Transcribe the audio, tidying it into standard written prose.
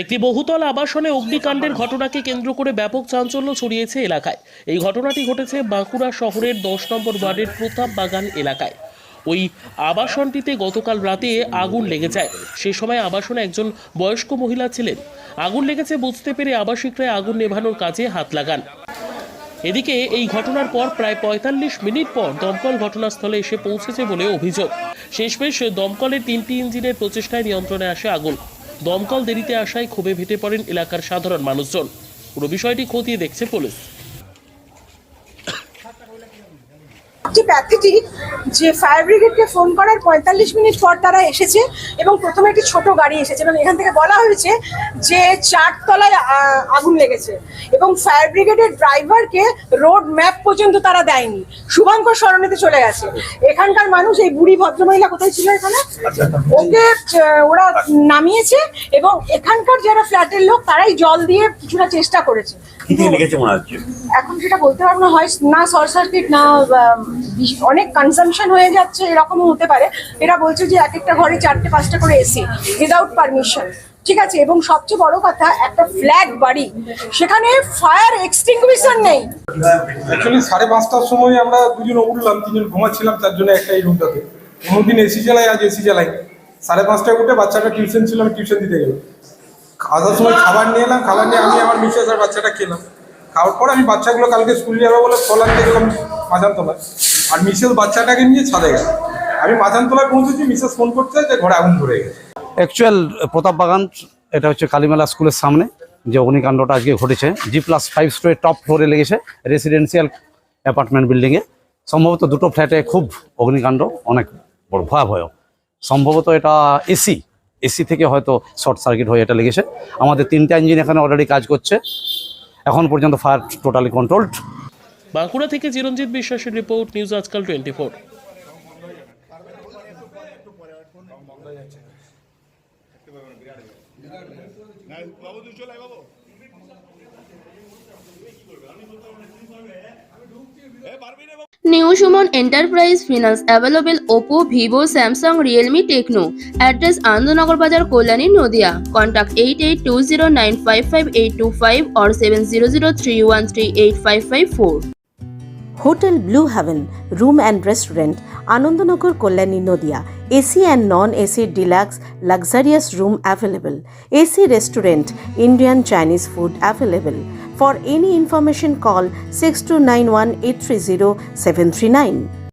একটি বহুতল আবাসনে অগ্নিকাণ্ডের ঘটনাকে কেন্দ্র করে ব্যাপক চাঞ্চল্য ছড়িয়েছে এলাকায়। এই ঘটনাটি ঘটেছে বাঁকুড়া শহরের 10 নম্বর ওয়ার্ডের প্রতাপ বাগান এলাকায়। ওই আবাসনটিতে গতকাল রাতে আগুন লেগে যায়। সে সময় আবাসনে একজন বয়স্ক মহিলা ছিলেন। আগুন লেগেছে বুঝতে পেরে আবাসিকরা আগুন নেভানোর কাজে হাত লাগান। এদিকে এই ঘটনার পর প্রায় ৪৫ মিনিট পর দমকল ঘটনাস্থলে এসে পৌঁছেছে বলে অভিযোগ। শেষমেশ দমকলের 3টি ইঞ্জিনের প্রচেষ্টায় নিয়ন্ত্রণে আসে আগুন। দমকল দেরিতে আসায় ক্ষোভে ফেটে পড়েন এলাকার সাধারণ মানুষজন। পুরো বিষয়টি খতিয়ে দেখছে পুলিশ। যে প্যাথেটিক যে ফায়ার ব্রিগেডকে ফোন করার ৪৫ মিনিট পর তারা এসেছে এবং প্রথমে একটি ছোট গাড়ি এসেছে এবং এখান থেকে বলা হয়েছে যে 4 তলায় আগুন লেগেছে এবং ফায়ার ব্রিগেডের ড্রাইভারকে রোড ম্যাপ পর্যন্ত তারা দেয়নি, শুভঙ্কর সরণিতে চলে গেছে। এখানকার মানুষ, এই বুড়ি ভদ্রমহিলা কোথায় ছিল এখানে, ওকে ওরা নামিয়েছে এবং এখানকার যারা ফ্ল্যাটের লোক তারাই জল দিয়ে কিছুটা চেষ্টা করেছে। এখন যেটা বলতে পারবো না, হয় না শর্ট সার্কিট, না অনেক কনজাম্পশন হয়ে যাচ্ছে, এরকমও হতে পারে। এরা বলছে যে এক একটা ঘরে 4-5টা করে এসি উইদাউট পারমিশন, ঠিক আছে। এবং সবচেয়ে বড় কথা, একটা ফ্ল্যাট বাড়ি, সেখানে ফায়ার এক্সটিংগুইশার নেই। অ্যাকচুয়ালি 5:30টার সময় আমরা দুজন উঠলাম, 3জন ঘুমাচ্ছিলাম, তার জন্য একটা এই রুমটাতে। কোনোদিন এসি চালাই, আজ এসি চালাই। 5:30টায় উঠে বাচ্চাটা টিউশন ছিল, আমি টিউশন দিতে গেলাম। খাওয়ার সময় খাবার নিয়ে এলাম, খাবার নিয়ে আমি আমার মিসেস আর বাচ্চাটা খেলাম। খাওয়ার পর আমি বাচ্চাগুলো কালকে স্কুল যাবে বলে ফল আনতে গেলাম মাঝানতলায়, আর মিসেস বাচ্চাটাকে নিয়ে ছাদে গেল। আমি মাঝানতলায় পৌঁছেছি, মিসেস ফোন করছে যে ঘরে আগুন ধরে গেছে। অ্যাকচুয়াল প্রতাপ বাগান, এটা হচ্ছে কালীমেলা স্কুলের সামনে যে অগ্নিকাণ্ডটা আজকে ঘটেছে। G+5 স্টোরে টপ ফ্লোরে লেগেছে, রেসিডেন্সিয়াল অ্যাপার্টমেন্ট বিল্ডিংয়ে। সম্ভবত দুটো ফ্ল্যাটে খুব অগ্নিকাণ্ড, অনেক বড় ভয়াবহ। সম্ভবত এটা এসি থেকে হয়তো শর্ট সার্কিট হয়ে এটা লেগেছে। আমাদের 3টা ইঞ্জিন এখানে অলরেডি কাজ করছে, এখন পর্যন্ত ফায়ার টোটালি কন্ট্রোলড। বাঁকুড়া থেকে চিরঞ্জিত বিশ্বাসের রিপোর্ট, নিউজ আজকাল 24। New Shumon Enterprise Finance available Oppo, Vivo, Samsung, Realme, Tecno. Address Anandnagar Bazar, Kolani, Nodia. Contact 8820955825 or 7003138554. Hotel blue heaven room and restaurant, Anandnagar, Kalyani, Nadia. AC and non AC deluxe luxurious room available. AC restaurant, Indian Chinese food available. For any information, call 6291 830 739.